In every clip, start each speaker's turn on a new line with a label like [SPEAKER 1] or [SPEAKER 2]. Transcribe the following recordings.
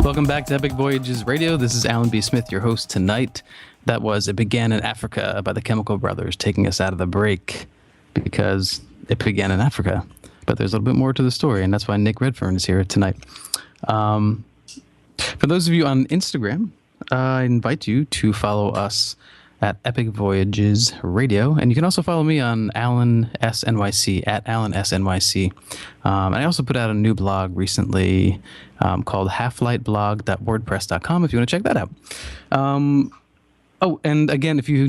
[SPEAKER 1] Welcome back to Epic Voyages Radio. This is Alan B. Smith, your host tonight. That was It Began in Africa by the Chemical Brothers, taking us out of the break because it began in Africa. But there's a little bit more to the story, and that's why Nick Redfern is here tonight. For those of you on Instagram, I invite you to follow us at Epic Voyages Radio, and you can also follow me on Alan S NYC at Alan S NYC. And I also put out a new blog recently called halflightblog.wordpress.com if you want to check that out. Oh, and again, if you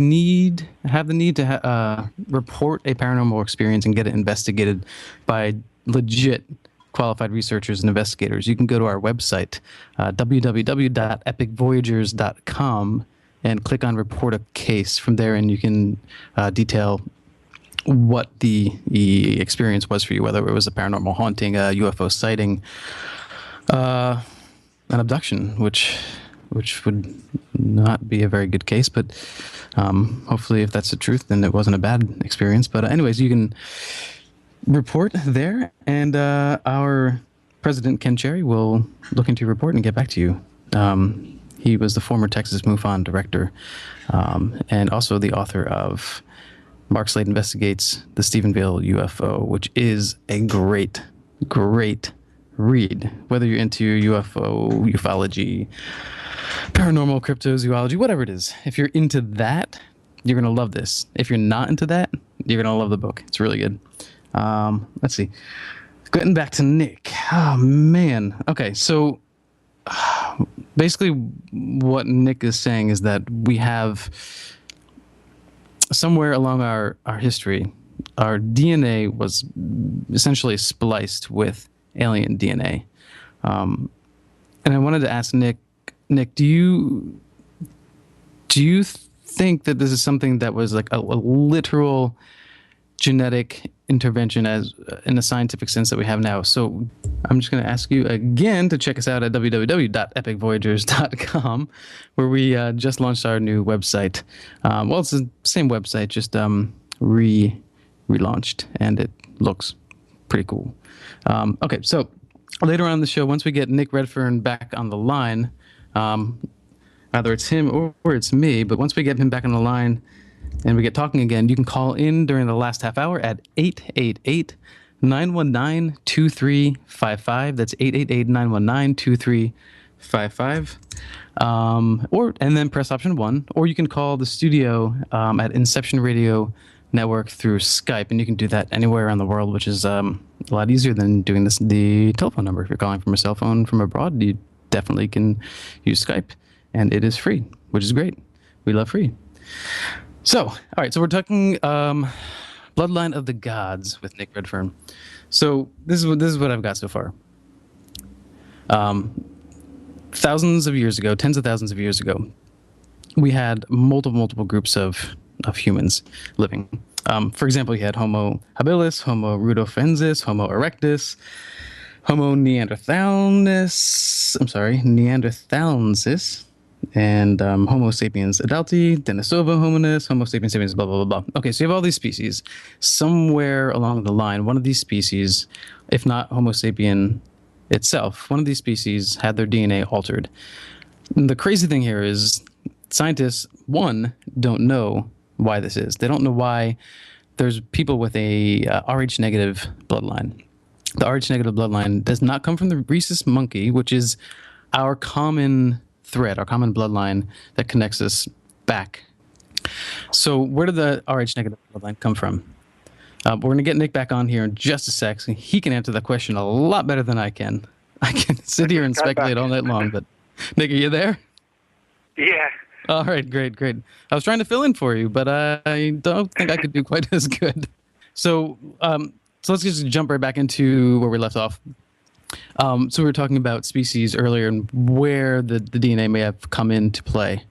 [SPEAKER 1] have the need to report a paranormal experience and get it investigated by legit qualified researchers and investigators, you can go to our website, www.epicvoyagers.com, and click on Report a Case. From there, and you can detail what the experience was for you, whether it was a paranormal haunting, a UFO sighting, an abduction, which would not be a very good case, but hopefully if that's the truth, then it wasn't a bad experience. But anyways, you can report there, and our president, Ken Cherry, will look into your report and get back to you. He was the former Texas MUFON director, and also the author of Mark Slade Investigates the Stephenville UFO, which is a great read. Whether you're into UFO, ufology, paranormal, cryptozoology, whatever it is, if you're into that, you're going to love this. If you're not into that, you're going to love the book. It's really good. Let's see. Getting back to Nick. Oh, man. Okay, so basically what Nick is saying is that we have somewhere along our history, our DNA was essentially spliced with alien DNA. And I wanted to ask Nick, do you think that this is something that was like a literal genetic intervention as in the scientific sense that we have now? So I'm just going to ask you again to check us out at www.epicvoyagers.com, where we just launched our new website. Well, it's the same website, just relaunched, and it looks pretty cool. Okay, so later on in the show, once we get Nick Redfern back on the line, either it's him or it's me, but once we get him back on the line and we get talking again, you can call in during the last half hour at 888-919-2355. That's 888-919-2355. And then press option 1, or you can call the studio at Inception Radio Network through Skype, and you can do that anywhere around the world, which is a lot easier than doing the telephone number. If you're calling from a cell phone from abroad, you definitely can use Skype, and it is free, which is great. We love free. So, all right, so we're talking Bloodline of the Gods with Nick Redfern. So this is what I've got so far. Thousands of years ago, tens of thousands of years ago, we had multiple groups of humans living. For example, you had Homo habilis, Homo rudolfensis, Homo erectus, Homo neanderthalensis, and Homo sapiens adulti, Denisova hominis, Homo sapiens sapiens, blah, blah, blah, blah. Okay, so you have all these species. Somewhere along the line, one of these species, if not Homo sapien itself, one of these species had their DNA altered. And the crazy thing here is scientists, don't know why this is. They don't know why there's people with a Rh negative bloodline. The Rh negative bloodline does not come from the rhesus monkey, which is our common thread, our common bloodline that connects us back. So where did the Rh negative bloodline come from? We're going to get Nick back on here in just a sec. So he can answer that question a lot better than I can. I can sit here and speculate all night long, but Nick, are you there?
[SPEAKER 2] Yeah.
[SPEAKER 1] All right, great. I was trying to fill in for you, but I don't think I could do quite as good. So let's just jump right back into where we left off. So we were talking about species earlier and where the DNA may have come into play.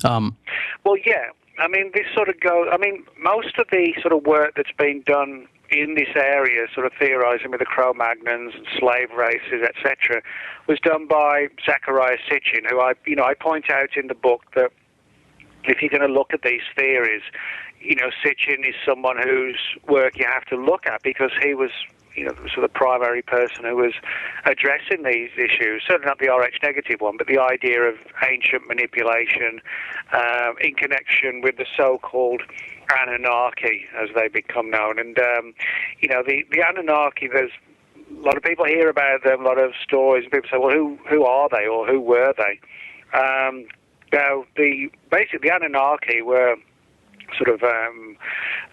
[SPEAKER 2] Well, yeah. I mean, this sort of most of the sort of work that's been done in this area, sort of theorizing with the Cro-Magnons and slave races, etc., was done by Zecharia Sitchin, who I point out in the book that if you're going to look at these theories, Sitchin is someone whose work you have to look at because he was sort of primary person who was addressing these issues. Certainly not the Rh negative one, but the idea of ancient manipulation in connection with the so-called Anunnaki, as they become known. And the Anunnaki, there's a lot of people hear about them, a lot of stories, and people say, well, who are they, or who were they? Now, the Anunnaki were sort of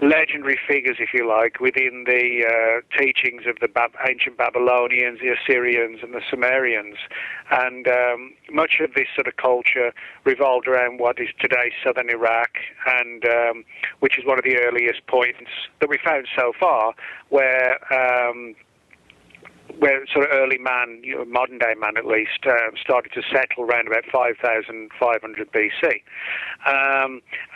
[SPEAKER 2] legendary figures, if you like, within the teachings of the ancient Babylonians, the Assyrians, and the Sumerians. And much of this sort of culture revolved around what is today southern Iraq, and which is one of the earliest points that we found so far, where sort of early man, modern day man at least, started to settle around about 5,500 BC.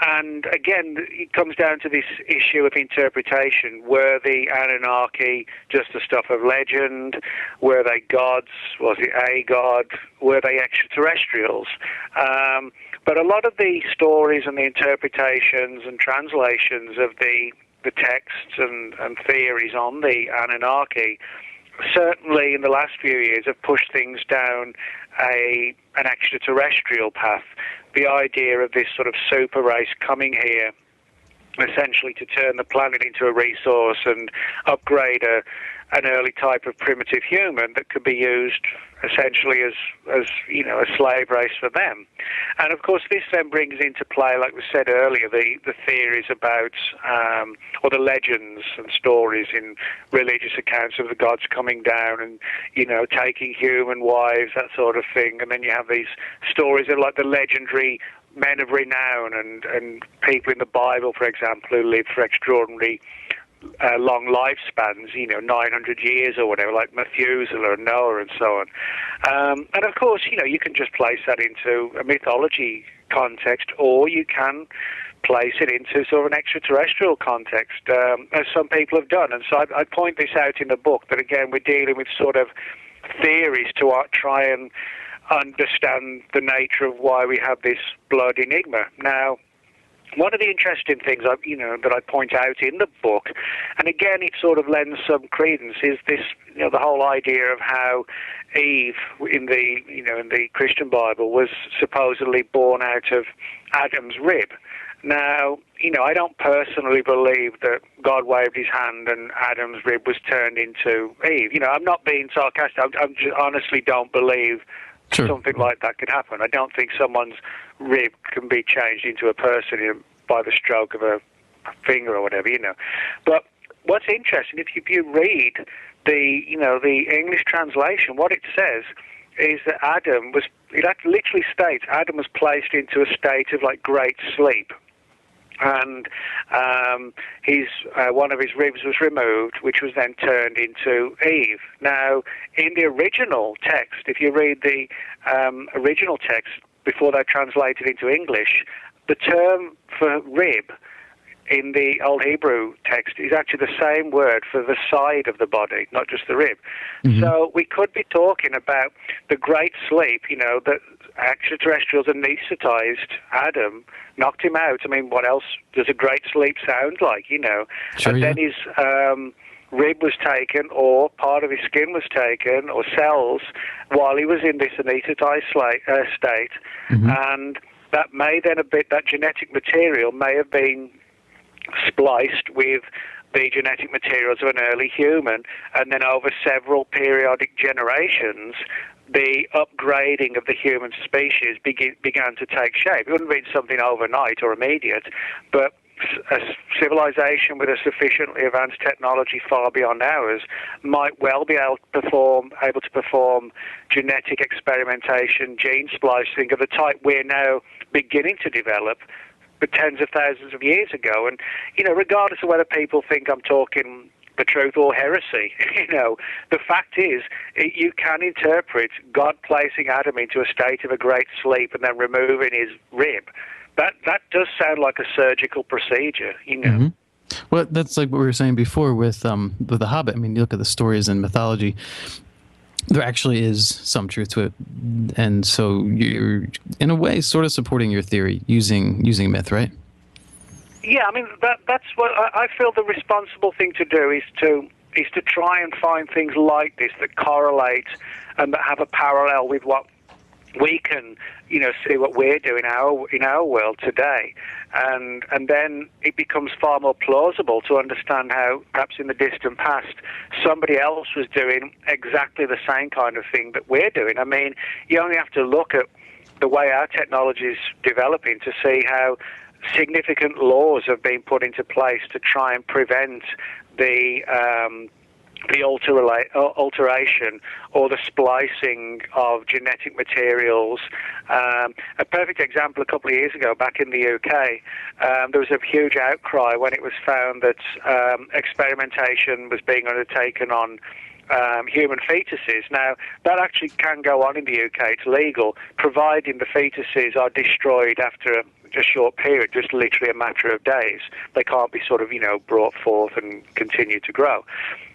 [SPEAKER 2] And again, it comes down to this issue of interpretation. Were the Anunnaki just the stuff of legend? Were they gods? Was it a god? Were they extraterrestrials? But a lot of the stories and the interpretations and translations of the texts and theories on the Anunnaki certainly in the last few years have pushed things down an extraterrestrial path. The idea of this sort of super race coming here essentially to turn the planet into a resource and upgrade an early type of primitive human that could be used essentially as a slave race for them. And of course this then brings into play, like we said earlier, the theories about or the legends and stories in religious accounts of the gods coming down and taking human wives, that sort of thing. And then you have these stories of like the legendary men of renown and people in the Bible, for example, who lived for extraordinary long lifespans, 900 years or whatever, like Methuselah and Noah and so on. And of course, you can just place that into a mythology context, or you can place it into sort of an extraterrestrial context, as some people have done. And so I point this out in the book, that again, we're dealing with sort of theories to try and understand the nature of why we have this blood enigma. Now, one of the interesting things that I point out in the book, and again it sort of lends some credence, is this the whole idea of how Eve in the Christian Bible was supposedly born out of Adam's rib. Now, I don't personally believe that God waved his hand and Adam's rib was turned into Eve. I'm not being sarcastic. I just honestly don't believe something like that could happen. I don't think someone's rib can be changed into a person by the stroke of a finger or whatever, But what's interesting, if you read the English translation, what it says is that it literally states Adam was placed into a state of like great sleep. And one of his ribs was removed, which was then turned into Eve. Now, in the original text, if you read the original text before they translated into English, the term for rib in the Old Hebrew text is actually the same word for the side of the body, not just the rib. Mm-hmm. So we could be talking about the great sleep, that extraterrestrials anesthetized Adam, knocked him out. I mean, what else does a great sleep sound like,
[SPEAKER 1] Sure,
[SPEAKER 2] and then his rib was taken, or part of his skin was taken, or cells, while he was in this anesthetized state. Mm-hmm. And that may then that genetic material may have been spliced with the genetic materials of an early human, and then over several periodic generations, the upgrading of the human species began to take shape. It wouldn't have been something overnight or immediate, but a civilization with a sufficiently advanced technology far beyond ours might well be able to perform genetic experimentation, gene splicing of the type we're now beginning to develop, but tens of thousands of years ago. And, regardless of whether people think I'm talking the truth or heresy, the fact is you can interpret God placing Adam into a state of a great sleep and then removing his rib. That does sound like a surgical procedure,
[SPEAKER 1] Mm-hmm. Well, that's like what we were saying before with The Hobbit. I mean, you look at the stories in mythology, there actually is some truth to it. And so you're, in a way, sort of supporting your theory using myth, right?
[SPEAKER 2] Yeah, I mean, that's what I feel the responsible thing to do is to is to try and find things like this that correlate and that have a parallel with what we can, see what we're doing in our world today, and then it becomes far more plausible to understand how, perhaps in the distant past, somebody else was doing exactly the same kind of thing that we're doing. I mean, you only have to look at the way our technology is developing to see how significant laws have been put into place to try and prevent the alteration or the splicing of genetic materials. A perfect example, a couple of years ago, back in the UK, there was a huge outcry when it was found that experimentation was being undertaken on human fetuses. Now, that actually can go on in the UK. It's legal, providing the fetuses are destroyed after a short period, just literally a matter of days. They can't be sort of, brought forth and continue to grow.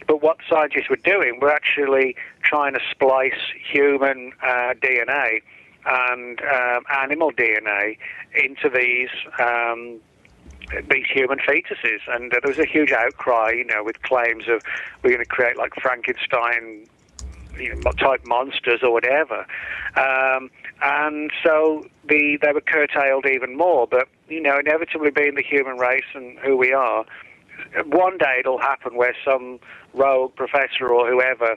[SPEAKER 2] But what scientists were doing were actually trying to splice human DNA and animal DNA into these human fetuses, and there was a huge outcry, with claims of we're going to create like Frankenstein, type monsters or whatever, and so they were curtailed even more. But inevitably, being the human race and who we are, one day it'll happen where some rogue professor or whoever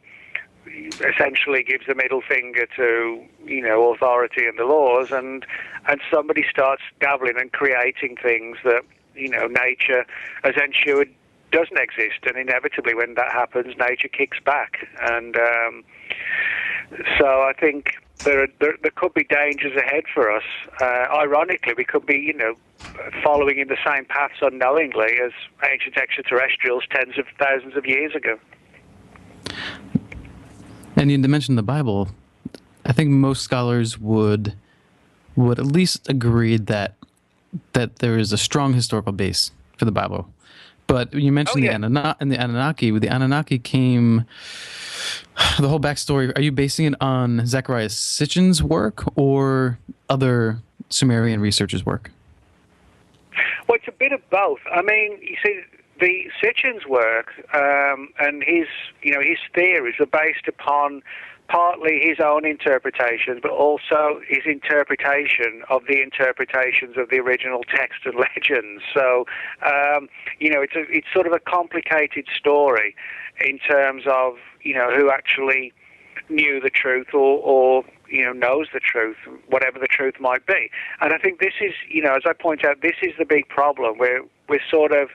[SPEAKER 2] essentially gives the middle finger to authority and the laws, and somebody starts dabbling and creating things that nature has ensured doesn't exist, and inevitably when that happens, nature kicks back. And so I think there could be dangers ahead for us. Ironically, we could be following in the same paths unknowingly as ancient extraterrestrials tens of thousands of years ago.
[SPEAKER 1] And you mentioned the Bible. I think most scholars would at least agree that there is a strong historical base for the Bible. But you mentioned the Anunnaki. With the Anunnaki came the whole backstory. Are you basing it on Zecharia Sitchin's work or other Sumerian researchers' work?
[SPEAKER 2] Well, it's a bit of both. I mean, you see, the Sitchin's work and his theories are based upon partly his own interpretations, but also his interpretation of the interpretations of the original text and legends. So, it's sort of a complicated story in terms of, who actually knew the truth or knows the truth, whatever the truth might be. And I think this is, as I point out, this is the big problem. We're sort of,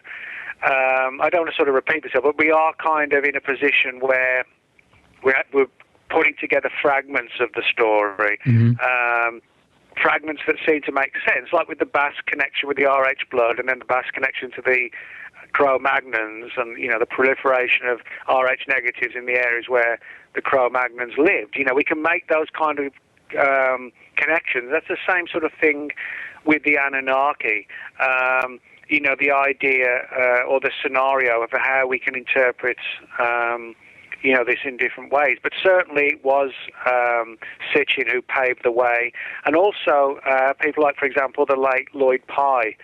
[SPEAKER 2] I don't want to sort of repeat myself, but we are kind of in a position where we're putting together fragments of the story, fragments that seem to make sense, like with the Basque connection with the RH blood, and then the Basque connection to the Cro-Magnons, and the proliferation of RH negatives in the areas where the Cro-Magnons lived. We can make those kind of connections. That's the same sort of thing with the Anunnaki. The idea or the scenario of how we can interpret this in different ways. But certainly it was Sitchin who paved the way, and also people like, for example, the late Lloyd Pye,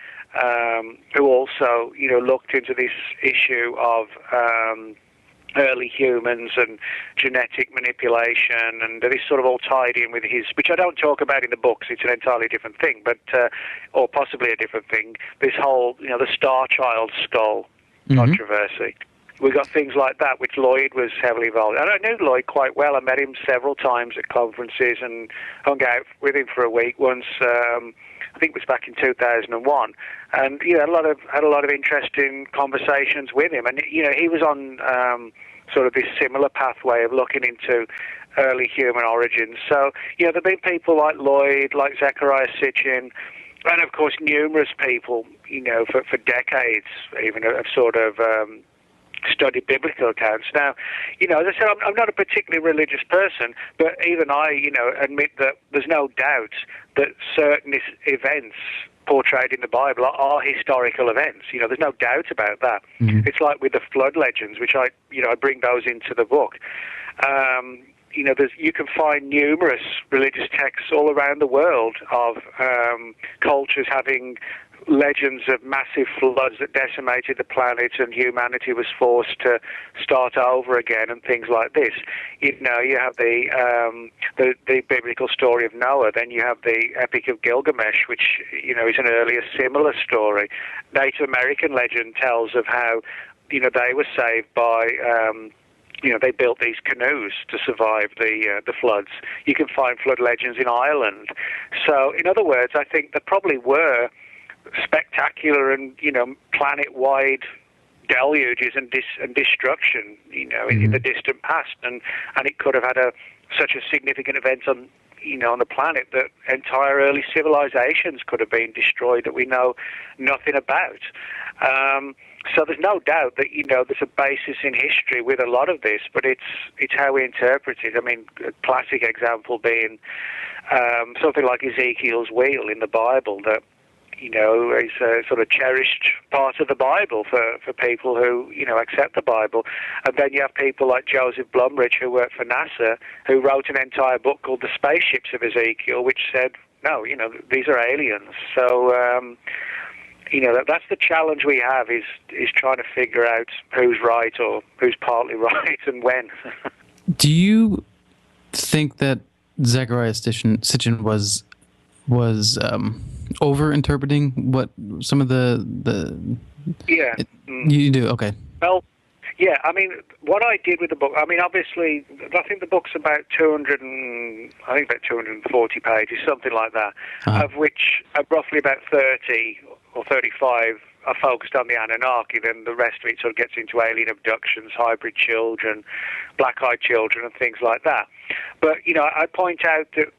[SPEAKER 2] who also looked into this issue of early humans and genetic manipulation, and this sort of all tied in with his, which I don't talk about in the books, it's an entirely different thing, but or possibly a different thing, this whole the Star Child skull controversy. We got things like that, which Lloyd was heavily involved in. And I knew Lloyd quite well. I met him several times at conferences and hung out with him for a week once. I think it was back in 2001, and had a lot of interesting conversations with him. And he was on sort of this similar pathway of looking into early human origins. So there've been people like Lloyd, like Zecharia Sitchin, and of course numerous people for decades even have sort of study biblical accounts. Now, as I said, I'm not a particularly religious person, but even I, admit that there's no doubt that certain events portrayed in the Bible are historical events. There's no doubt about that. It's like with the flood legends, which I bring those into the book. You can find numerous religious texts all around the world of cultures having legends of massive floods that decimated the planet and humanity was forced to start over again and things like this. You know, you have the biblical story of Noah, then you have the Epic of Gilgamesh, which, you know, is an earlier similar story. Native American legend tells of how, you know, they were saved by you know, they built these canoes to survive the floods. You can find flood legends in Ireland. So, in other words, I think there probably were spectacular and, you know, planet-wide deluges and destruction, you know, in the distant past, and it could have had such a significant event on, you know, on the planet that entire early civilizations could have been destroyed that we know nothing about. So there's no doubt that, you know, there's a basis in history with a lot of this, but it's how we interpret it. I mean, a classic example being something like Ezekiel's wheel in the Bible that, you know, is a sort of cherished part of the Bible for people who, you know, accept the Bible. And then you have people like Joseph Blumrich, who worked for NASA, who wrote an entire book called The Spaceships of Ezekiel, which said, no, you know, these are aliens. So, you know, that's the challenge we have is trying to figure out who's right or who's partly right and when.
[SPEAKER 1] Do you think that Zecharia Sitchin was over-interpreting what some of the
[SPEAKER 2] yeah.
[SPEAKER 1] You do? Okay.
[SPEAKER 2] Well, yeah, I mean, what I did with the book, I mean, obviously, I think the book's about 240 pages, something like that, of which roughly about 30 or 35 are focused on the Anunnaki, then the rest of it sort of gets into alien abductions, hybrid children, black-eyed children, and things like that. But, you know, I point out that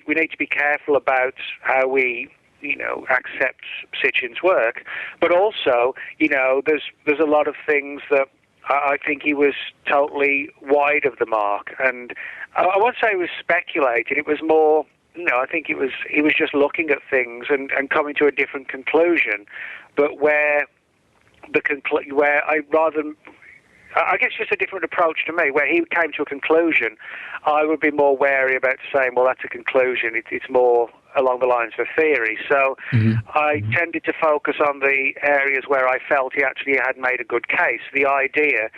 [SPEAKER 2] we need to be careful about how we, you know, accept Sitchin's work, but also, you know, there's a lot of things that I think he was totally wide of the mark, and I won't say he was speculating. It was more, you know, I think he was just looking at things and coming to a different conclusion, but where I guess just a different approach to me. Where he came to a conclusion, I would be more wary about saying, well, that's a conclusion. It's more along the lines of a theory. So I tended to focus on the areas where I felt he actually had made a good case. The idea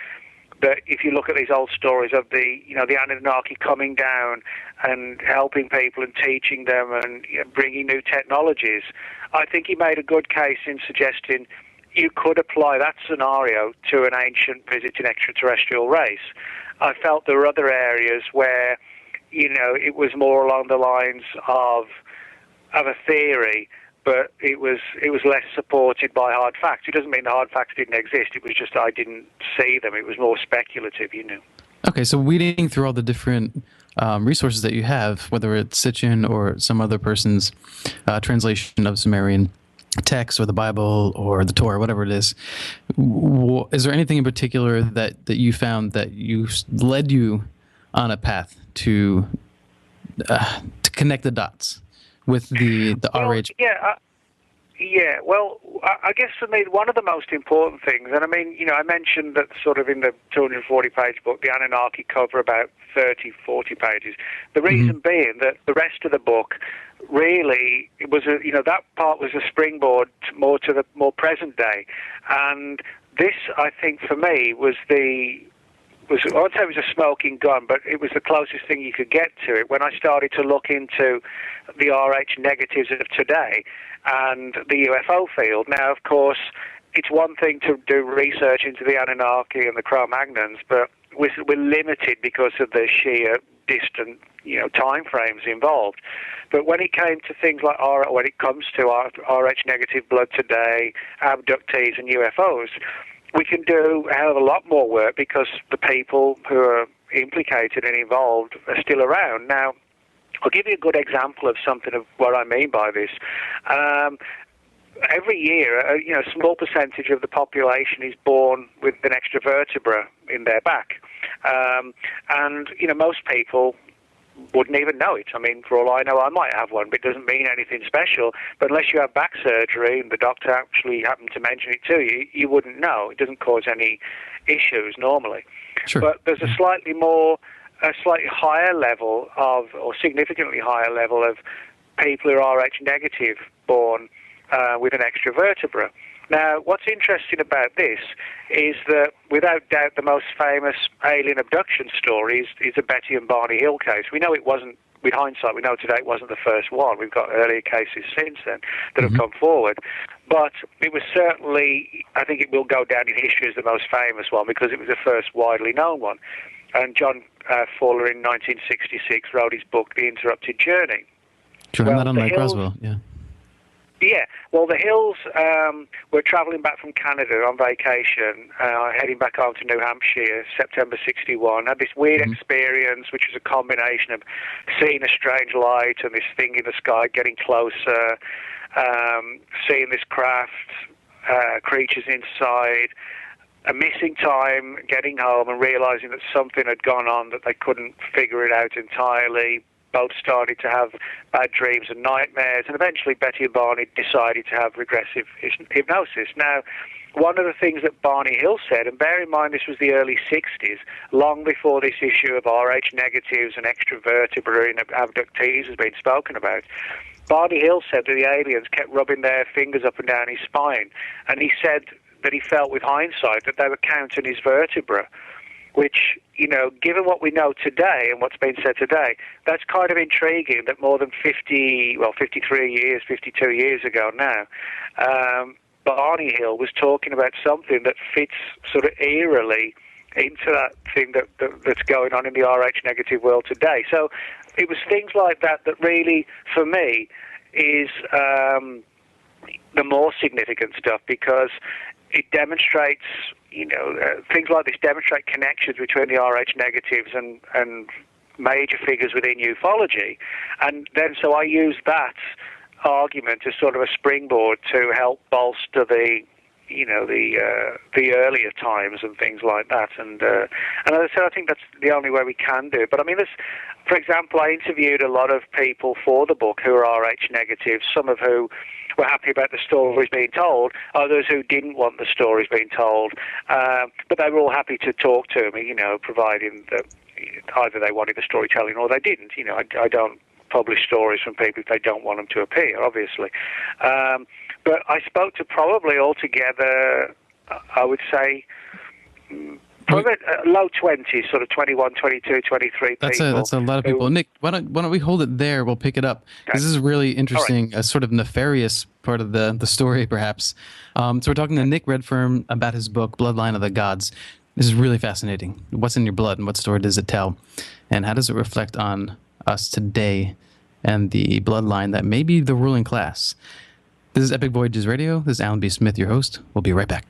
[SPEAKER 2] that if you look at these old stories of the, you know, the Anunnaki coming down and helping people and teaching them and, you know, bringing new technologies, I think he made a good case in suggesting you could apply that scenario to an ancient visiting extraterrestrial race. I felt there were other areas where, you know, it was more along the lines of a theory, but it was less supported by hard facts. It doesn't mean the hard facts didn't exist. It was just I didn't see them. It was more speculative, you know.
[SPEAKER 1] Okay, so weeding through all the different resources that you have, whether it's Sitchin or some other person's translation of Sumerian text or the Bible or the Torah, whatever it is there anything in particular that you found that led you on a path to connect the dots with the RH?
[SPEAKER 2] Yeah, well, I guess for me, one of the most important things, and I mean, you know, I mentioned that sort of in the 240-page book, the Anunnaki cover about 30, 40 pages. The reason being that the rest of the book really, it was you know, that part was a springboard more to the more present day. And this, I think, for me, I won't say it was a smoking gun, but it was the closest thing you could get to it when I started to look into the RH negatives of today and the UFO field. Now, of course, it's one thing to do research into the Anunnaki and the Cro-Magnons, but we're limited because of the sheer distant, you know, time frames involved. But when it came to things like when it comes to RH negative blood today, abductees and UFOs, we can do a hell of a lot more work because the people who are implicated and involved are still around. Now, I'll give you a good example of something of what I mean by this. Every year, you know, a small percentage of the population is born with an extra vertebra in their back. And, you know, most people wouldn't even know it. I mean, for all I know, I might have one, but it doesn't mean anything special. But unless you have back surgery and the doctor actually happened to mention it to you, you wouldn't know. It doesn't cause any issues normally.
[SPEAKER 1] Sure.
[SPEAKER 2] But there's a slightly higher level of, or significantly higher level of people who are RH negative born with an extra vertebra. Now, what's interesting about this is that, without doubt, the most famous alien abduction story is the Betty and Barney Hill case. We know it wasn't, with hindsight, we know today it wasn't the first one. We've got earlier cases since then that have come forward. But it was certainly, I think it will go down in history as the most famous one because it was the first widely known one. And John Fuller in 1966 wrote his book, The Interrupted Journey.
[SPEAKER 1] Sure, well, not unlike Roswell, yeah.
[SPEAKER 2] Yeah, well, the Hills were travelling back from Canada on vacation, heading back home to New Hampshire, September 61. Had this weird experience, which was a combination of seeing a strange light and this thing in the sky getting closer, seeing this craft, creatures inside, a missing time, getting home and realising that something had gone on, that they couldn't figure it out entirely. Both started to have bad dreams and nightmares, and eventually Betty and Barney decided to have regressive hypnosis. Now, one of the things that Barney Hill said, and bear in mind this was the early 60s, long before this issue of Rh negatives and extra vertebrae and abductees has been spoken about, Barney Hill said that the aliens kept rubbing their fingers up and down his spine, and he said that he felt with hindsight that they were counting his vertebrae, which, you know, given what we know today and what's been said today, that's kind of intriguing that more than 52 years ago now, Barney Hill was talking about something that fits sort of eerily into that thing that's going on in the Rh negative world today. So it was things like that really, for me, is the more significant stuff, because it demonstrates, you know, things like this demonstrate connections between the Rh negatives and major figures within ufology. And then so I use that argument as sort of a springboard to help bolster the earlier times and things like that. And as I said, I think that's the only way we can do it. But I mean, for example, I interviewed a lot of people for the book who are Rh negative, some of who were happy about the stories being told, others who didn't want the stories being told, but they were all happy to talk to me, you know, providing that either they wanted the storytelling or they didn't. You know, I don't publish stories from people if they don't want them to appear, obviously. But I spoke to probably altogether, I would say, probably low 20s, sort of 21, 22, 23 people.
[SPEAKER 1] That's a lot of people. Nick, why don't we hold it there? We'll pick it up. Because this is really interesting, a sort of nefarious part of the story, perhaps. So we're talking to Nick Redfern about his book, Bloodline of the Gods. This is really fascinating. What's in your blood and what story does it tell? And how does it reflect on us today and the bloodline that may be the ruling class? This is Epic Voyages Radio. This is Alan B. Smith, your host. We'll be right back.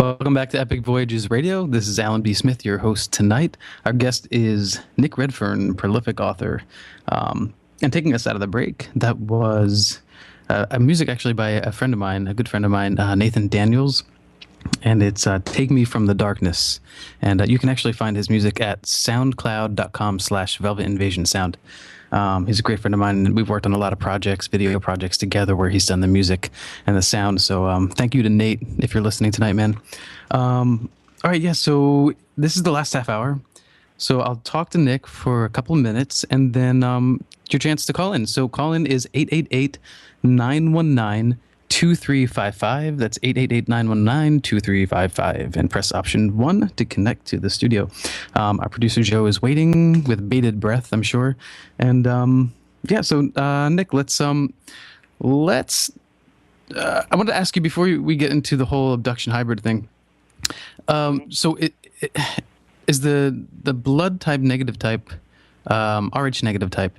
[SPEAKER 1] Welcome back to Epic Voyages Radio. This is Alan B. Smith, your host tonight. Our guest is Nick Redfern, prolific author. And taking us out of the break, that was a music actually by a friend of mine, a good friend of mine, Nathan Daniels. And it's Take Me From the Darkness. And you can actually find his music at soundcloud.com/Velvet Invasion Sound. He's a great friend of mine, and we've worked on a lot of projects, video projects together where he's done the music and the sound. So thank you to Nate if you're listening tonight, man. All right, yeah, so this is the last half hour. So I'll talk to Nick for a couple of minutes, and then your chance to call in. So call in is 888-919-2355. That's 888-919-2355. And press option 1 to connect to the studio. Our producer Joe is waiting with bated breath, I'm sure. And yeah, so Nick, let's I want to ask you before we get into the whole abduction hybrid thing. So it is the blood type negative type, Rh negative type.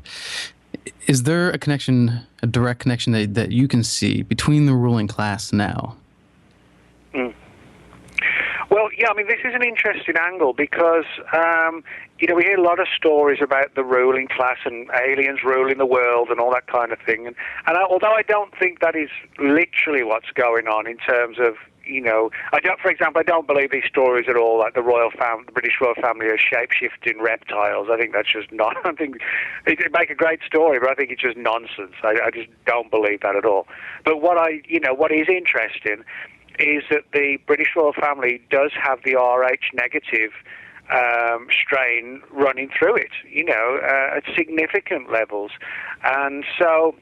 [SPEAKER 1] Is there a connection, a direct connection that you can see between the ruling class now?
[SPEAKER 2] Well, yeah, I mean, this is an interesting angle because, you know, we hear a lot of stories about the ruling class and aliens ruling the world and all that kind of thing. And although I don't think that is literally what's going on in terms of, you know, for example, I don't believe these stories at all, like the British royal family are shape-shifting reptiles. I think that's just not, I think it'd make a great story, but I think it's just nonsense. I just don't believe that at all. But what is interesting is that the British royal family does have the Rh negative strain running through it, at significant levels. And so,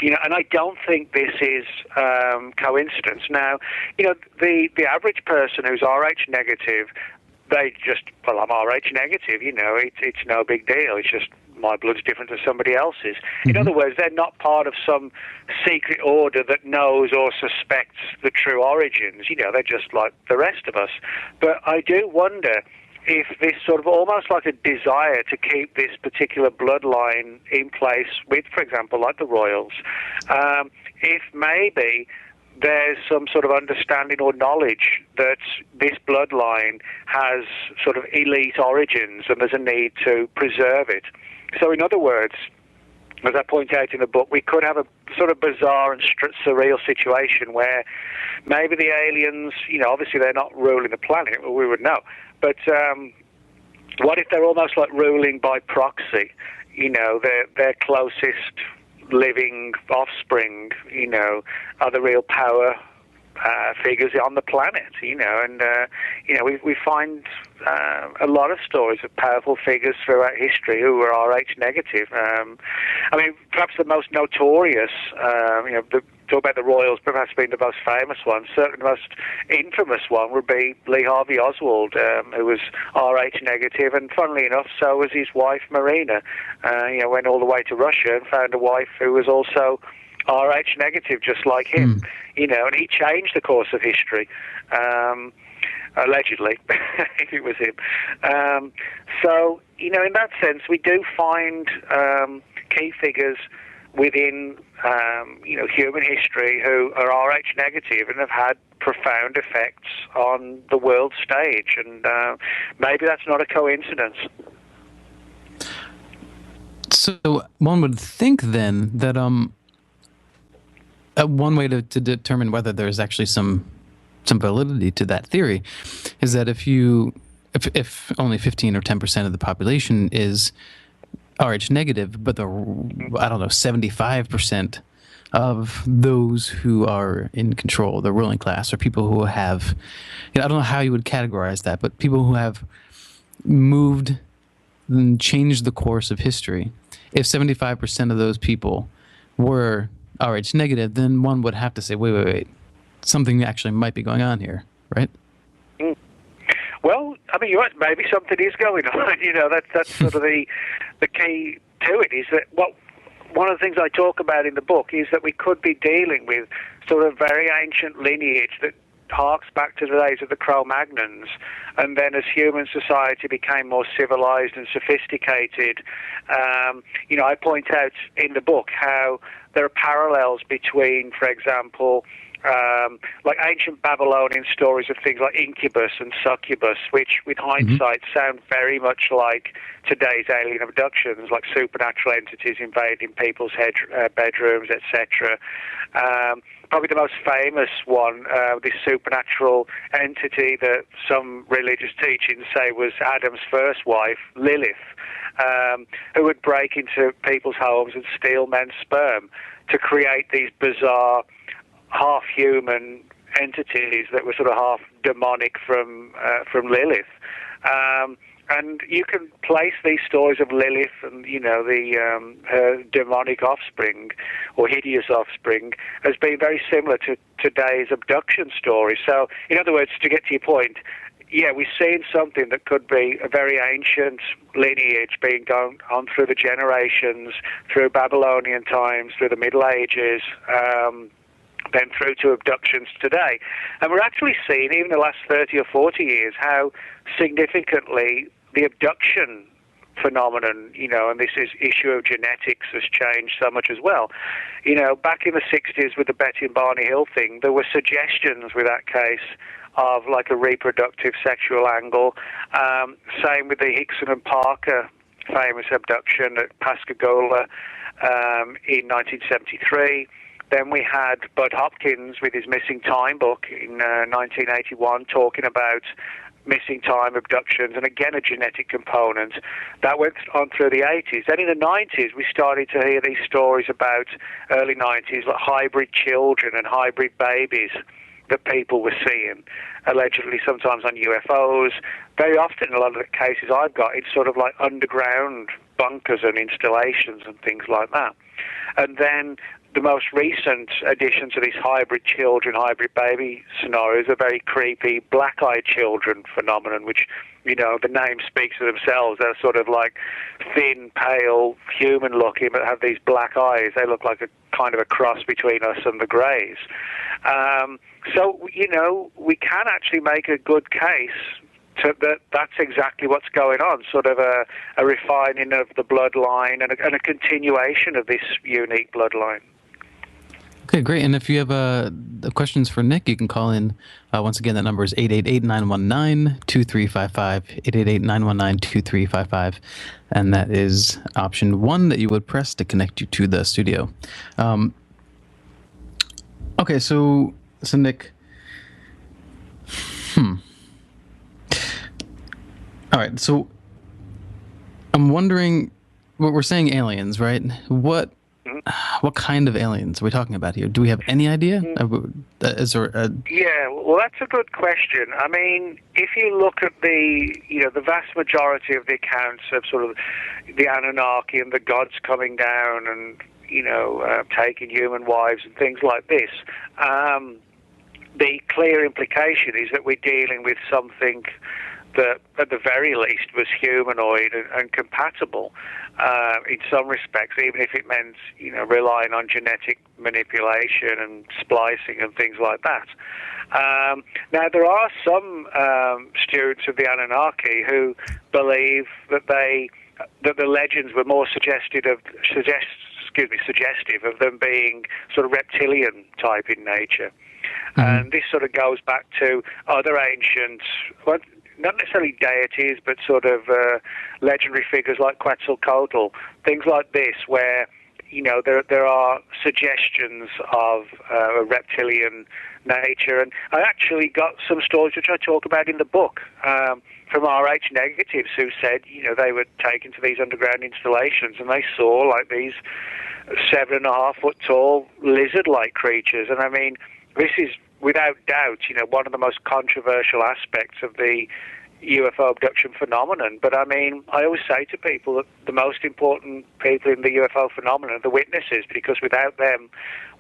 [SPEAKER 2] and I don't think this is coincidence. Now, the average person who's Rh negative, they just, well, I'm Rh negative, it's no big deal. It's just my blood's different to somebody else's. In other words, they're not part of some secret order that knows or suspects the true origins. They're just like the rest of us. But I do wonder if this sort of almost like a desire to keep this particular bloodline in place with, for example, like the royals, if maybe there's some sort of understanding or knowledge that this bloodline has sort of elite origins and there's a need to preserve it. So in other words, as I point out in the book, we could have a sort of bizarre and surreal situation where maybe the aliens, obviously they're not ruling the planet, well, we would know. But what if they're almost like ruling by proxy? Their closest living offspring, are the real power figures on the planet, and we find a lot of stories of powerful figures throughout history who were Rh negative. Perhaps the most notorious, talk about the royals, perhaps being the most famous one. Certainly the most infamous one would be Lee Harvey Oswald, who was Rh negative, and funnily enough, so was his wife Marina. Went all the way to Russia and found a wife who was also Rh negative, just like him, and he changed the course of history, allegedly, if it was him. So, in that sense, we do find key figures within, human history who are Rh negative and have had profound effects on the world stage, and maybe that's not a coincidence.
[SPEAKER 1] So one would think then that one way to determine whether there's actually some validity to that theory is that if only 15 or 10% of the population is Rh negative, but 75% of those who are in control, the ruling class, or people who have, I don't know how you would categorize that, but people who have moved and changed the course of history, if 75% of those people were Rh negative, then one would have to say, wait, something actually might be going on here, right?
[SPEAKER 2] Well, you're right. Maybe something is going on. That's sort of the key to it. Is that one of the things I talk about in the book is that we could be dealing with sort of very ancient lineage that harks back to the days of the Cro-Magnons, and then as human society became more civilized and sophisticated, I point out in the book how there are parallels between, for example, like ancient Babylonian stories of things like incubus and succubus, which with hindsight sound very much like today's alien abductions, like supernatural entities invading people's bedrooms, etc. Probably the most famous one, this supernatural entity that some religious teachings say was Adam's first wife, Lilith, who would break into people's homes and steal men's sperm to create these bizarre half-human entities that were sort of half demonic from Lilith. And you can place these stories of Lilith and, her demonic offspring or hideous offspring as being very similar to today's abduction stories. So, in other words, to get to your point, yeah, we're seeing something that could be a very ancient lineage being gone on through the generations, through Babylonian times, through the Middle Ages, then through to abductions today. And we're actually seeing, even the last 30 or 40 years, how significantly the abduction phenomenon, and this issue of genetics has changed so much as well. Back in the 60s with the Betty and Barney Hill thing, there were suggestions with that case of like a reproductive sexual angle. Same with the Hickson and Parker famous abduction at Pascagoula in 1973. Then we had Bud Hopkins with his Missing Time book in 1981 talking about missing time abductions, and again a genetic component. That went on through the 80s. Then in the 90s we started to hear these stories about, early 90s, like hybrid children and hybrid babies that people were seeing, allegedly sometimes on UFOs. Very often, in a lot of the cases I've got, it's sort of like underground bunkers and installations and things like that. And then the most recent addition to these hybrid children, hybrid baby scenarios, a very creepy black-eyed children phenomenon, which, you know, the name speaks for themselves. They're sort of like thin, pale, human-looking, but have these black eyes. They look like a kind of a cross between us and the Greys. So, you know, we can actually make a good case that's exactly what's going on, sort of a refining of the bloodline and a continuation of this unique bloodline.
[SPEAKER 1] Okay, great. And if you have questions for Nick, you can call in. Once again, that number is 888-919-2355, 888-919-2355. And that is option 1 that you would press to connect you to the studio. Okay, so Nick. All right, so I'm wondering, we're saying aliens, right? What kind of aliens are we talking about here? Do we have any idea? Is there
[SPEAKER 2] Yeah, well, that's a good question. I mean, if you look at the vast majority of the accounts of sort of the Anunnaki and the gods coming down and, taking human wives and things like this, the clear implication is that we're dealing with something that at the very least was humanoid and compatible in some respects, even if it meant relying on genetic manipulation and splicing and things like that. Now there are some students of the Anunnaki who believe that the legends were more suggestive of them being sort of reptilian type in nature. And this sort of goes back to other ancient, well, not necessarily deities, but sort of legendary figures like Quetzalcoatl, things like this, where there are suggestions of a reptilian nature. And I actually got some stories which I talk about in the book from RH negatives who said they were taken to these underground installations and they saw like these 7.5 foot tall lizard-like creatures. And I mean, this is without doubt, one of the most controversial aspects of the UFO abduction phenomenon. But I mean, I always say to people that the most important people in the UFO phenomenon are the witnesses, because without them,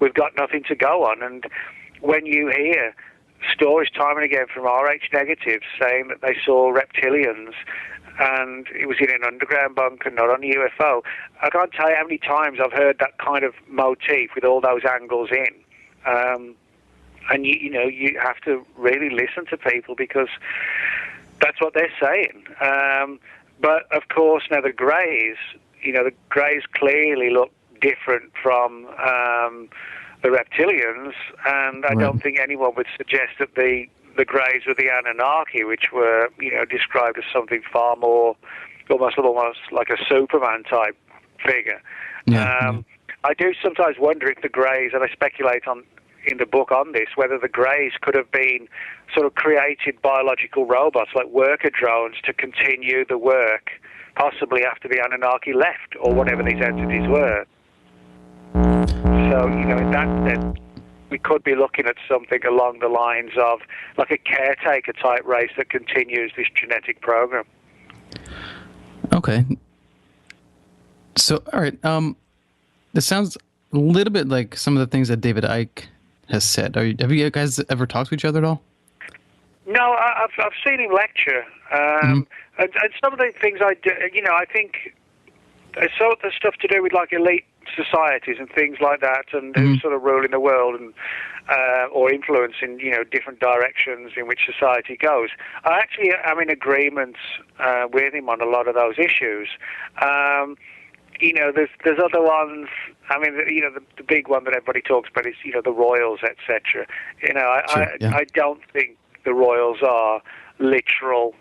[SPEAKER 2] we've got nothing to go on. And when you hear stories time and again from RH negatives saying that they saw reptilians and it was in an underground bunker, not on a UFO, I can't tell you how many times I've heard that kind of motif with all those angles in. And you have to really listen to people because that's what they're saying. But of course, now the Greys, the Greys clearly look different from the reptilians, and I don't think anyone would suggest that the Greys were the Anunnaki, which were described as something far more, almost like a Superman type figure. I do sometimes wonder if the Greys, and I speculate in the book on this, whether the Greys could have been sort of created biological robots like worker drones to continue the work, possibly after the Anunnaki left or whatever these entities were. So, in that sense, we could be looking at something along the lines of like a caretaker type race that continues this genetic program.
[SPEAKER 1] Okay. So, all right. This sounds a little bit like some of the things that David Icke has said. Have you guys ever talked to each other at all?
[SPEAKER 2] No, I've seen him lecture, and some of the things I do, I think there's sort of stuff to do with like elite societies and things like that, and who's sort of ruling the world and or influencing different directions in which society goes. I actually am in agreement with him on a lot of those issues. There's other ones. I mean, the big one that everybody talks about is, the royals, etc. I don't think the royals are literal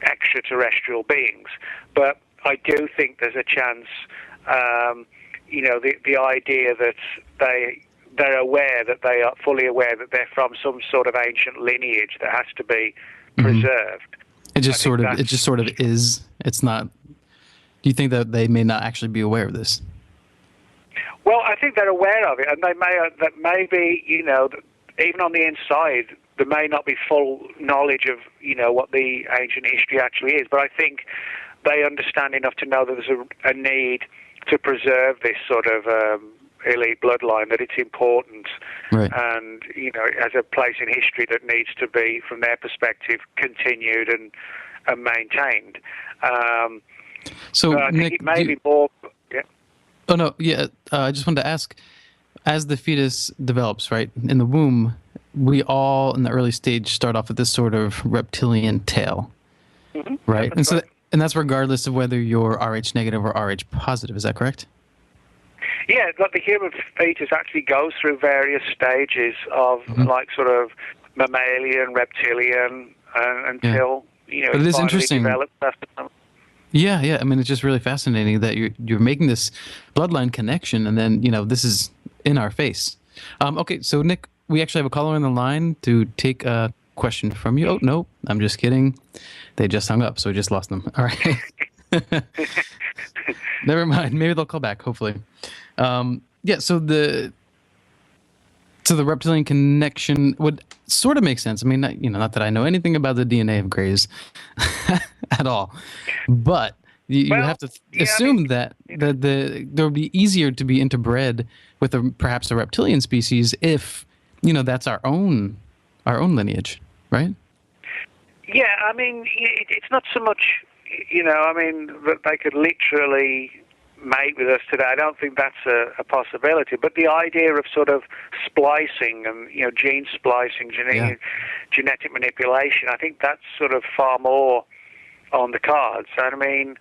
[SPEAKER 2] extraterrestrial beings, but I do think there's a chance, the idea that they're aware, that they are fully aware that they're from some sort of ancient lineage that has to be preserved.
[SPEAKER 1] It just sort of is. It's not. Do you think that they may not actually be aware of this? Well,
[SPEAKER 2] I think they're aware of it, and they may be, even on the inside, there may not be full knowledge of, what the ancient history actually is. But I think they understand enough to know that there's a need to preserve this sort of elite bloodline, that it's important,
[SPEAKER 1] right.
[SPEAKER 2] And it has a place in history that needs to be, from their perspective, continued and maintained.
[SPEAKER 1] So
[SPEAKER 2] I
[SPEAKER 1] Nick,
[SPEAKER 2] think it may be more. Yeah.
[SPEAKER 1] Oh no, yeah. I just wanted to ask, as the fetus develops, right in the womb, we all in the early stage start off with this sort of reptilian tail,
[SPEAKER 2] Mm-hmm.
[SPEAKER 1] right?
[SPEAKER 2] Yeah,
[SPEAKER 1] And so,
[SPEAKER 2] right.
[SPEAKER 1] and that's regardless of whether you're Rh negative or Rh positive. Is that correct?
[SPEAKER 2] Yeah, like the human fetus actually goes through various stages of like sort of mammalian, reptilian, until
[SPEAKER 1] But it
[SPEAKER 2] it
[SPEAKER 1] is
[SPEAKER 2] finally
[SPEAKER 1] interesting.
[SPEAKER 2] develops after some.
[SPEAKER 1] Yeah, yeah. I mean, it's just really fascinating that you're making this bloodline connection, and then this is in our face. Okay, so Nick, we actually have a caller on the line to take a question from you. Oh no, I'm just kidding. They just hung up, so we just lost them. All right. Never mind. Maybe they'll call back. Hopefully. Yeah. So the reptilian connection would sort of make sense. I mean, not that I know anything about the DNA of greys at all, but you have to assume that there would be easier to be interbred with perhaps a reptilian species if that's our own lineage, right?
[SPEAKER 2] Yeah, I mean, it's not so much, that they could literally mate with us today. I don't think that's a possibility. But the idea of sort of splicing and, gene splicing, genetic manipulation, I think that's sort of far more on the cards. And I mean,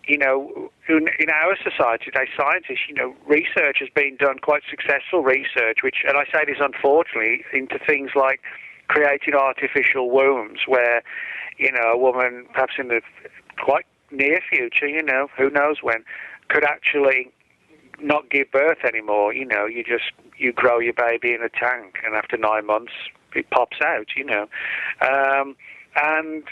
[SPEAKER 2] in our society today, scientists, research has been done, quite successful research, and I say this unfortunately, into things like creating artificial wombs where, a woman, perhaps in the quite near future, who knows when, could actually not give birth anymore. You grow your baby in a tank, and after 9 months, it pops out, And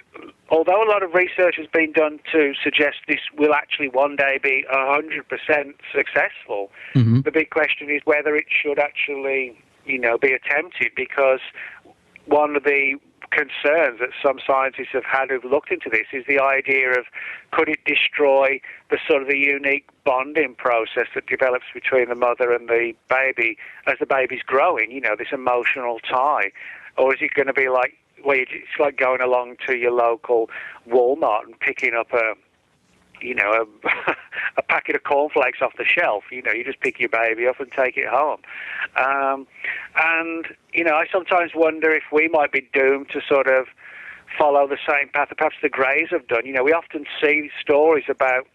[SPEAKER 2] although a lot of research has been done to suggest this will actually one day be 100% successful, the big question is whether it should actually, be attempted, because one of the concerns that some scientists have had who've looked into this is the idea of, could it destroy the sort of the unique bonding process that develops between the mother and the baby as the baby's growing, this emotional tie? Or is it going to be like, it's like going along to your local Walmart and picking up a packet of cornflakes off the shelf. You just pick your baby up and take it home. And I sometimes wonder if we might be doomed to sort of follow the same path that perhaps the Greys have done. We often see stories about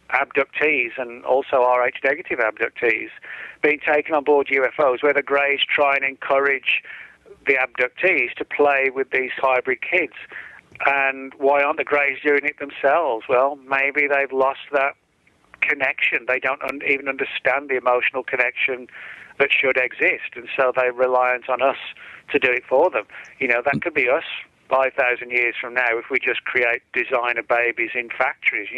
[SPEAKER 2] abductees and also Rh negative abductees being taken on board UFOs, where the Greys try and encourage the abductees to play with these hybrid kids. And why aren't the Greys doing it themselves? Well, maybe they've lost that connection. They don't even understand the emotional connection that should exist, and so they're reliant on us to do it for them. That could be us 5,000 years from now if we just create designer babies in factories,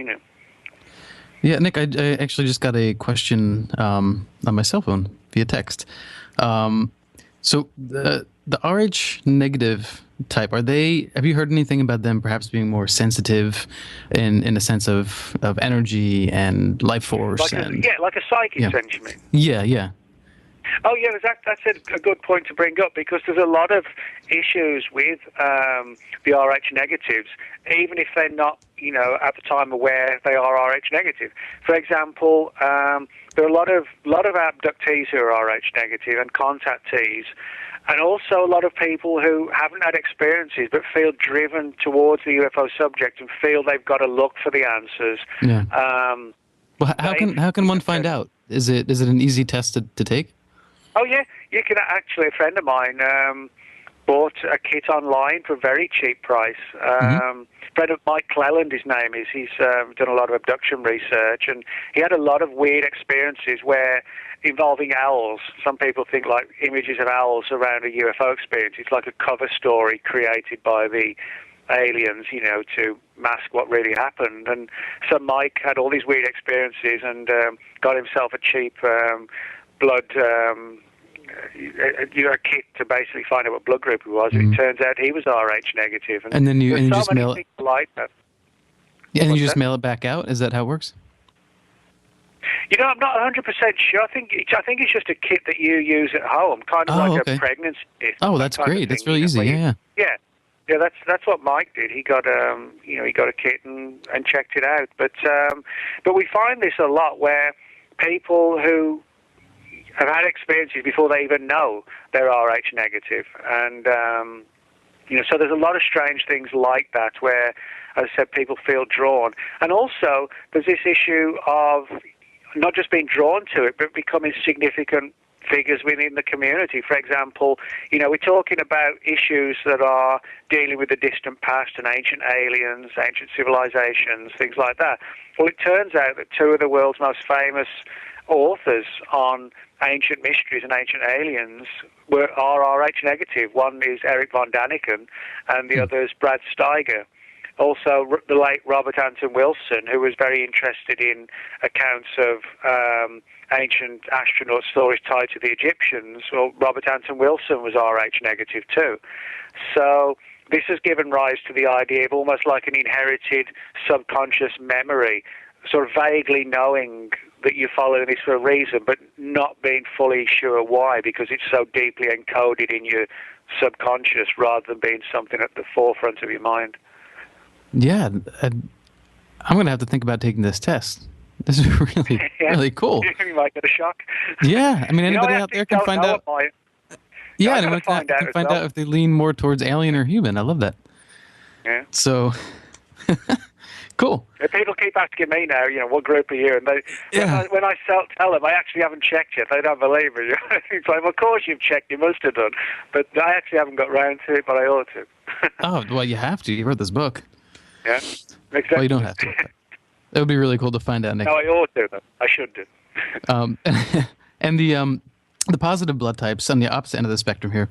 [SPEAKER 1] Yeah, Nick, I actually just got a question on my cell phone via text. So the Rh negative type, have you heard anything about them perhaps being more sensitive in a sense of energy and life force?
[SPEAKER 2] Like a psychic sense, you mean?
[SPEAKER 1] Yeah.
[SPEAKER 2] Oh, yeah, that's a good point to bring up, because there's a lot of issues with the Rh negatives, even if they're not, at the time aware they are Rh negative. For example, there are a lot of abductees who are Rh negative and contactees, and also a lot of people who haven't had experiences but feel driven towards the UFO subject and feel they've got to look for the answers.
[SPEAKER 1] Yeah. Well, how can one find out? Is it an easy test to take?
[SPEAKER 2] Oh, yeah. You can actually, a friend of mine bought a kit online for a very cheap price. Friend of Mike Cleland, his name is. He's done a lot of abduction research, and he had a lot of weird experiences involving owls. Some people think like images of owls around a UFO experience. It's like a cover story created by the aliens, to mask what really happened. And so Mike had all these weird experiences and got himself a cheap blood a kit to basically find out what blood group he was. And it turns out he was Rh negative.
[SPEAKER 1] And then you just mail it.
[SPEAKER 2] Like that.
[SPEAKER 1] Yeah, and you just mail it back out. Is that how it works?
[SPEAKER 2] You know, I'm not 100% sure. I think it's just a kit that you use at home, kind of like a pregnancy kit.
[SPEAKER 1] Oh, that's great. That's really easy. Yeah.
[SPEAKER 2] Yeah, that's what Mike did. He got he got a kit and checked it out. But we find this a lot where people who have had experiences before they even know they're Rh negative, and so there's a lot of strange things like that where, as I said, people feel drawn, and also there's this issue of not just being drawn to it, but becoming significant figures within the community. For example, we're talking about issues that are dealing with the distant past and ancient aliens, ancient civilizations, things like that. Well, it turns out that two of the world's most famous authors on ancient mysteries and ancient aliens are Rh negative. One is Eric von Daniken, and the other is Brad Steiger. Also, the late Robert Anton Wilson, who was very interested in accounts of ancient astronaut stories tied to the Egyptians. Well, Robert Anton Wilson was Rh negative too. So this has given rise to the idea of almost like an inherited subconscious memory, sort of vaguely knowing that you're following this for a reason, but not being fully sure why, because it's so deeply encoded in your subconscious rather than being something at the forefront of your mind.
[SPEAKER 1] Yeah, I'm going to have to think about taking this test. This is really, really cool.
[SPEAKER 2] You might get a shock.
[SPEAKER 1] Yeah, I mean, anybody out there can find out. Yeah, anyone can find out if they lean more towards alien or human. I love that.
[SPEAKER 2] Yeah.
[SPEAKER 1] So, cool.
[SPEAKER 2] People keep asking me now, what group are you? And when I tell them, I actually haven't checked yet. They don't believe me. It's like, well, of course you've checked. You must have done. But I actually haven't got round to it, but I ought to.
[SPEAKER 1] Oh, well, you have to. You wrote this book.
[SPEAKER 2] Yeah, exactly.
[SPEAKER 1] Well, you don't have to. It would be really cool to find out, Nick.
[SPEAKER 2] No, I ought to, though. I should do.
[SPEAKER 1] And the positive blood types on the opposite end of the spectrum here,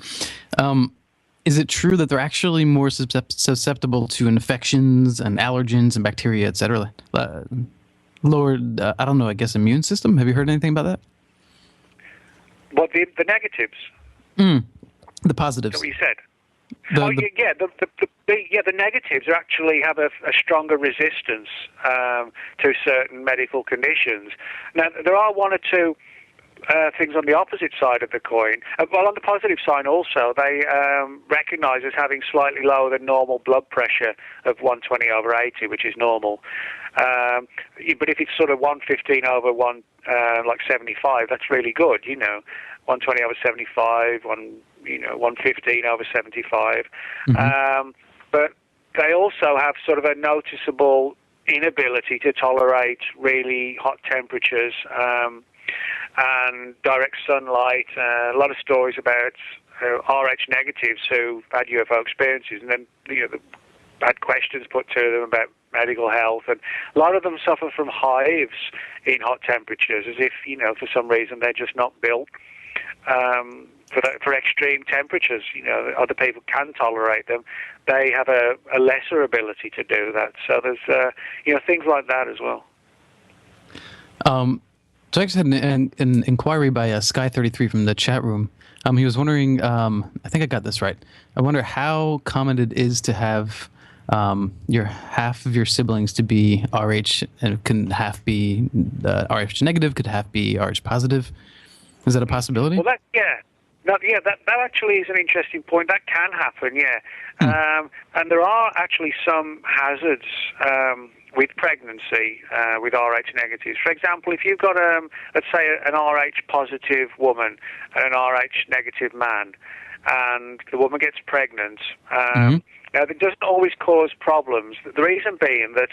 [SPEAKER 1] is it true that they're actually more susceptible to infections and allergens and bacteria, etc.? Lowered, I don't know, I guess immune system? Have you heard anything about that?
[SPEAKER 2] What, the negatives?
[SPEAKER 1] The positives.
[SPEAKER 2] Is that what you said? The negatives actually have a stronger resistance to certain medical conditions. Now, there are one or two things on the opposite side of the coin. Well, on the positive side also, they recognize as having slightly lower than normal blood pressure of 120/80, which is normal. But if it's sort of 115/1, like 75, that's really good, 120/75, 115/75. But they also have sort of a noticeable inability to tolerate really hot temperatures and direct sunlight. A lot of stories about Rh negatives who had UFO experiences, and then had questions put to them about medical health, and a lot of them suffer from hives in hot temperatures, as if for some reason they're just not built for extreme temperatures. Other people can tolerate them. They have a lesser ability to do that. So there's things like that as well.
[SPEAKER 1] So I just had an inquiry by Sky33 from the chat room. He was wondering, I think I got this right. I wonder how common it is to have your half of your siblings to be Rh, and can half be Rh negative, could half be Rh positive. Is that a possibility?
[SPEAKER 2] Well, that actually is an interesting point. That can happen, yeah. And there are actually some hazards with pregnancy with Rh negatives. For example, if you've got, let's say, an Rh positive woman and an Rh negative man, and the woman gets pregnant, now that doesn't always cause problems. The reason being that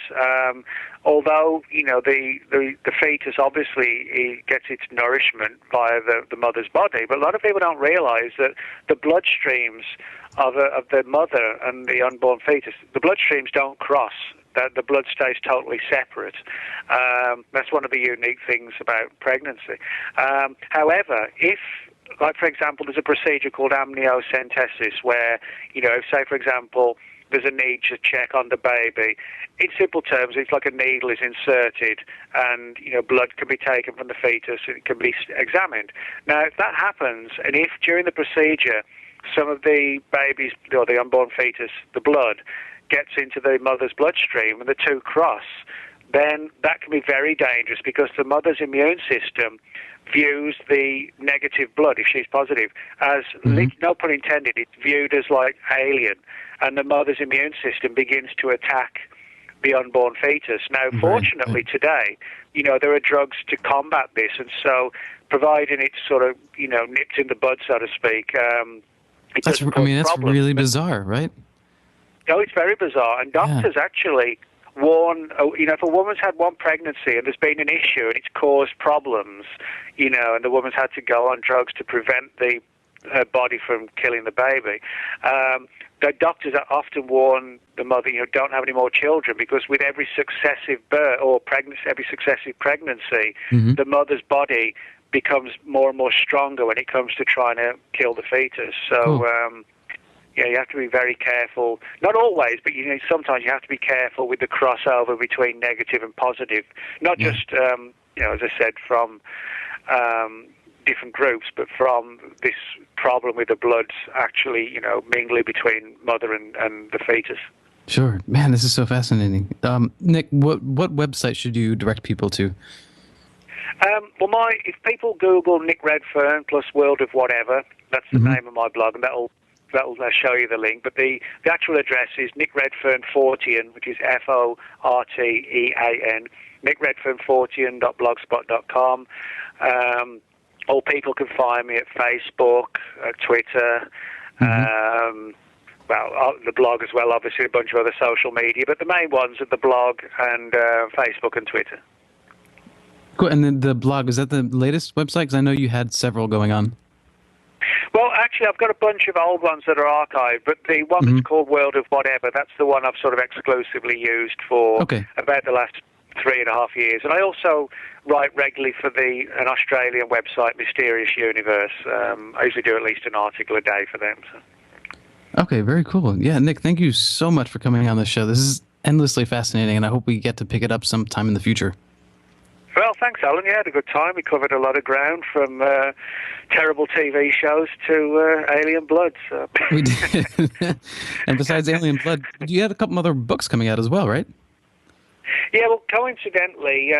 [SPEAKER 2] although the fetus obviously gets its nourishment via the mother's body, but a lot of people don't realise that the bloodstreams of the mother and the unborn fetus, the bloodstreams don't cross. That the blood stays totally separate. That's one of the unique things about pregnancy. However, if, like for example, there's a procedure called amniocentesis where, say for example, there's a need to check on the baby. In simple terms, it's like a needle is inserted and, blood can be taken from the fetus and it can be examined. Now, if that happens, and if during the procedure some of the baby's, or the unborn fetus, the blood, gets into the mother's bloodstream and the two cross, then that can be very dangerous because the mother's immune system views the negative blood, if she's positive, as, no pun intended, it's viewed as like alien, and the mother's immune system begins to attack the unborn fetus. Now, fortunately today, there are drugs to combat this, and so providing it's sort of, nipped in the bud, so to speak,
[SPEAKER 1] that's really bizarre, right?
[SPEAKER 2] No, it's very bizarre, and doctors actually warn, if a woman's had one pregnancy and there's been an issue and it's caused problems, and the woman's had to go on drugs to prevent her body from killing the baby, the doctors often warn the mother, don't have any more children, because with every successive birth or pregnancy, every successive pregnancy, the mother's body becomes more and more stronger when it comes to trying to kill the fetus. So, you have to be very careful. Not always, but sometimes you have to be careful with the crossover between negative and positive. Not just, as I said, from different groups, but from this problem with the bloods actually, mingling between mother and the fetus.
[SPEAKER 1] Sure, man, this is so fascinating. Nick, what website should you direct people to?
[SPEAKER 2] If people Google Nick Redfern plus World of Whatever, that's the name of my blog, and that'll show you the link. But the actual address is Nick Redfern Fortean, which is Fortean, nickredfern.blogspot.com. Or people can find me at Facebook, Twitter, the blog as well, obviously a bunch of other social media, but the main ones are the blog and Facebook and Twitter.
[SPEAKER 1] Cool. And then the blog, is that the latest website? Because I know you had several going on.
[SPEAKER 2] Well, actually, I've got a bunch of old ones that are archived, but the one that's called World of Whatever, that's the one I've sort of exclusively used for about the last 3.5 years. And I also write regularly for an Australian website, Mysterious Universe. I usually do at least an article a day for them. So.
[SPEAKER 1] Okay, very cool. Yeah, Nick, thank you so much for coming on the show. This is endlessly fascinating, and I hope we get to pick it up sometime in the future.
[SPEAKER 2] Well, thanks, Alan. You had a good time. We covered a lot of ground, from terrible TV shows to Alien Blood. So.
[SPEAKER 1] We did. And besides Alien Blood, you had a couple other books coming out as well, right?
[SPEAKER 2] Yeah, well, coincidentally,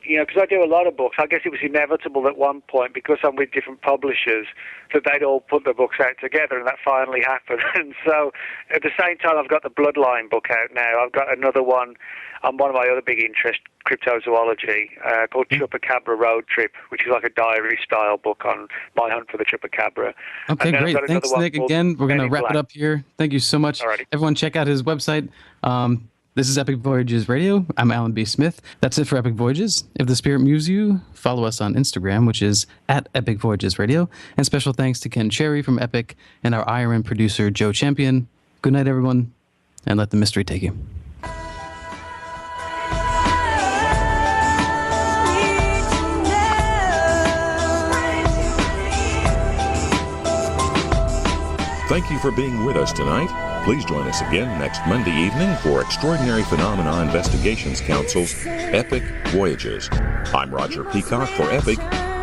[SPEAKER 2] because I do a lot of books, I guess it was inevitable at one point, because I'm with different publishers, that they'd all put the books out together, and that finally happened. And so, at the same time, I've got the Bloodline book out now. I've got another one on one of my other big interests, cryptozoology, called Chupacabra Road Trip, which is like a diary-style book on my hunt for the Chupacabra.
[SPEAKER 1] Okay, great. Thanks, Nick. Again, we're going to wrap it up here. Thank you so much.
[SPEAKER 2] Alrighty.
[SPEAKER 1] Everyone, check out his website. This is Epic Voyages Radio. I'm Alan B. Smith. That's it for Epic Voyages. If the spirit moves you, follow us on Instagram, which is at Epic Voyages Radio. And special thanks to Ken Cherry from Epic and our Iron producer, Joe Champion. Good night, everyone, and let the mystery take you.
[SPEAKER 3] Thank you for being with us tonight. Please join us again next Monday evening for Extraordinary Phenomena Investigations Council's Epic Voyages. I'm Roger Peacock for Epic.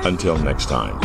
[SPEAKER 3] Until next time.